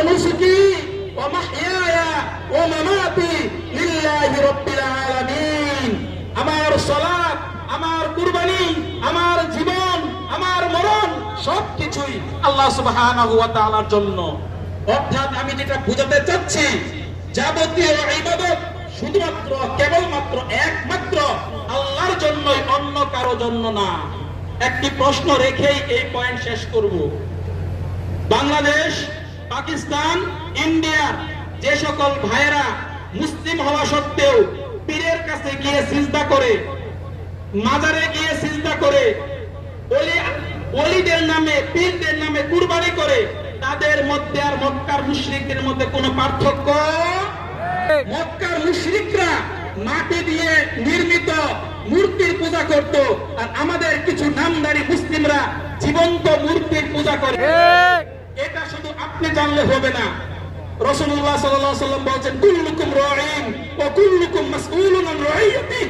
ওয়া নুসুকি ওয়া মাহইয়ায়া ওয়া মামাতি লিল্লাহি রাব্বিল আলামিন। আমার সালাত, আমার কুরবানি, আমার জীবন, আমার মরণ সবকিছুই আল্লাহ সুবহানাহু ওয়া তাআলার জন্য। অর্থাৎ আমি যেটা বুঝাতে চাচ্ছি, যাবতীয় ইবাদত শুধুমাত্র কেবলমাত্র একমাত্র আল্লাহর জন্যই, অন্য কারো জন্য না। একটি প্রশ্ন রেখেই এই পয়েন্ট শেষ করব। বাংলাদেশ, পাকিস্তান, ইন্ডিয়ার যে সকল ভাইয়েরা মুসলিম হওয়া সত্ত্বেও পীরের কাছে গিয়ে সিজদা করে, মাজারে গিয়ে সিজদা করে, ওলিদের নামে, পীরদের নামে কুরবানি করে, তাদের মধ্যে আর মক্কার মুশরিকদের মধ্যে কোনো পার্থক্য? মক্কার মুশরিকরা মাটি দিয়ে নির্মিত মূর্তির পূজা করত, আর আমাদের কিছু নামধারী মুসলিমরা জীবন্ত মূর্তির পূজা করে। এটা শুধু আপনি জানলে হবে না। রাসূলুল্লাহ সাল্লাল্লাহু আলাইহি ওয়াসাল্লাম বলেছেন, কুল্লুকুম রাঈন ওয়া কুল্লুকুম মাসউলুন আন রাঈয়াতিহি।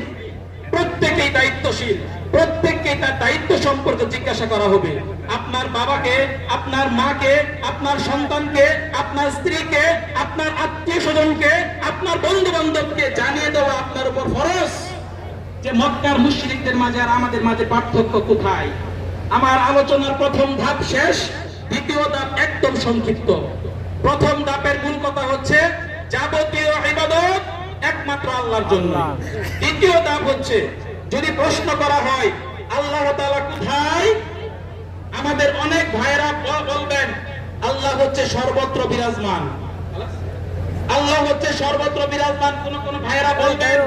প্রত্যেকেই দায়িত্বশীল, প্রত্যেককে তার দায়িত্ব সম্পর্কে জিজ্ঞাসা করা হবে। আপনার বাবাকে, আপনার মাকে, আপনার সন্তানকে, আপনার স্ত্রীকে, আপনার আত্মীয় স্বজনকে, আপনার বন্ধু বান্ধবকে জানিয়ে দেওয়া আপনার উপর ফরজ যে মক্কার মুশরিকদের মাঝে আর আমাদের মাঝে পার্থক্য কোথায়। আমার আলোচনার প্রথম ধাপ শেষ, দ্বিতীয় ধাপ একদম সংক্ষিপ্ত। প্রথম ধাপের মূল কথা হচ্ছে যাবতীয় ইবাদত একমাত্র আল্লাহর জন্য। দ্বিতীয় ধাপ হচ্ছে, যদি প্রশ্ন করা হয় আল্লাহ তাআলা কোথায়, আমাদের অনেক ভাইরা বলবেন আল্লাহ হচ্ছে সর্বত্র বিরাজমান। আল্লাহ হচ্ছে সর্বত্র বিরাজমান কোন ভাইরা বলবেন।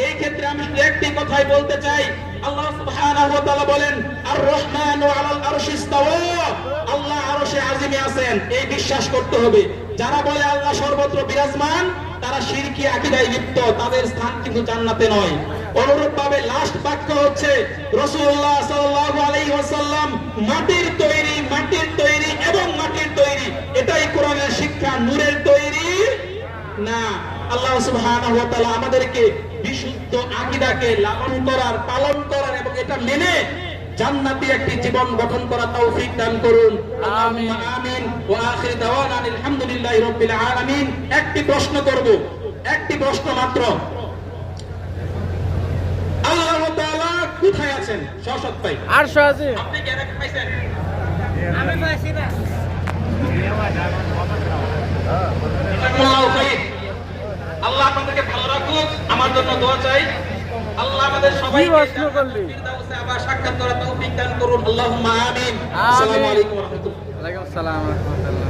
এই ক্ষেত্রে আমি শুধু একটি কথাই বলতে চাই, আল্লাহ সুবহানাহু ওয়া তাআলা বলেন আর রহমানু আলাল আরশি ইস্তাওয়া, আল্লাহ আরশে আজিমে আছেন, এই বিশ্বাস করতে হবে। যারা বলে আল্লাহ সর্বত্র বিরাজমান তারা শিরকি আকীদায় লিপ্ত, তাদের স্থান কিন্তু জান্নাতে নয়। অনুরূপভাবে লাস্ট বাক্য হচ্ছে রাসূলুল্লাহ সাল্লাল্লাহু আলাইহি ওয়াসাল্লাম মাটির তৈরি, মাটির তৈরি এবং মাটির তৈরি, এটাই কোরআনের শিক্ষা, নূরের তৈরি না। আল্লাহ সুবহানাহু ওয়া তাআলা আমাদেরকে বিশুদ্ধ আকীদাকে লালন করার, পালন করার এবং এটা মেনে জান্নাতি একটি জীবন গঠন করার তৌফিক দান করুন। আমিন আমিন। ওয়া আখির দাওয়ানা আলহামদুলিল্লাহি রাব্বিল আলামিন। একটি প্রশ্ন করব, একটি প্রশ্ন মাত্র। আল্লাহ তাআলা কোথায় আছেন? সশত ভাই আরশে আছে। আপনি কি এটা পাইছেন? আমি পাইছি না। আল্লাহ আপনাদেরকে ভালো রাখুক, আমার জন্য দোয়া চাই। আল্লাহ আমাদের সবাইকে ফিরদাউসে আবার সাক্ষাৎ করার তৌফিক দান করুন। আল্লাহুম্মা আমিন। আসসালামু আলাইকুম ওয়া রাহমাতুল্লাহ। ওয়া আলাইকুম আসসালাম ওয়া রাহমাতুল্লাহ।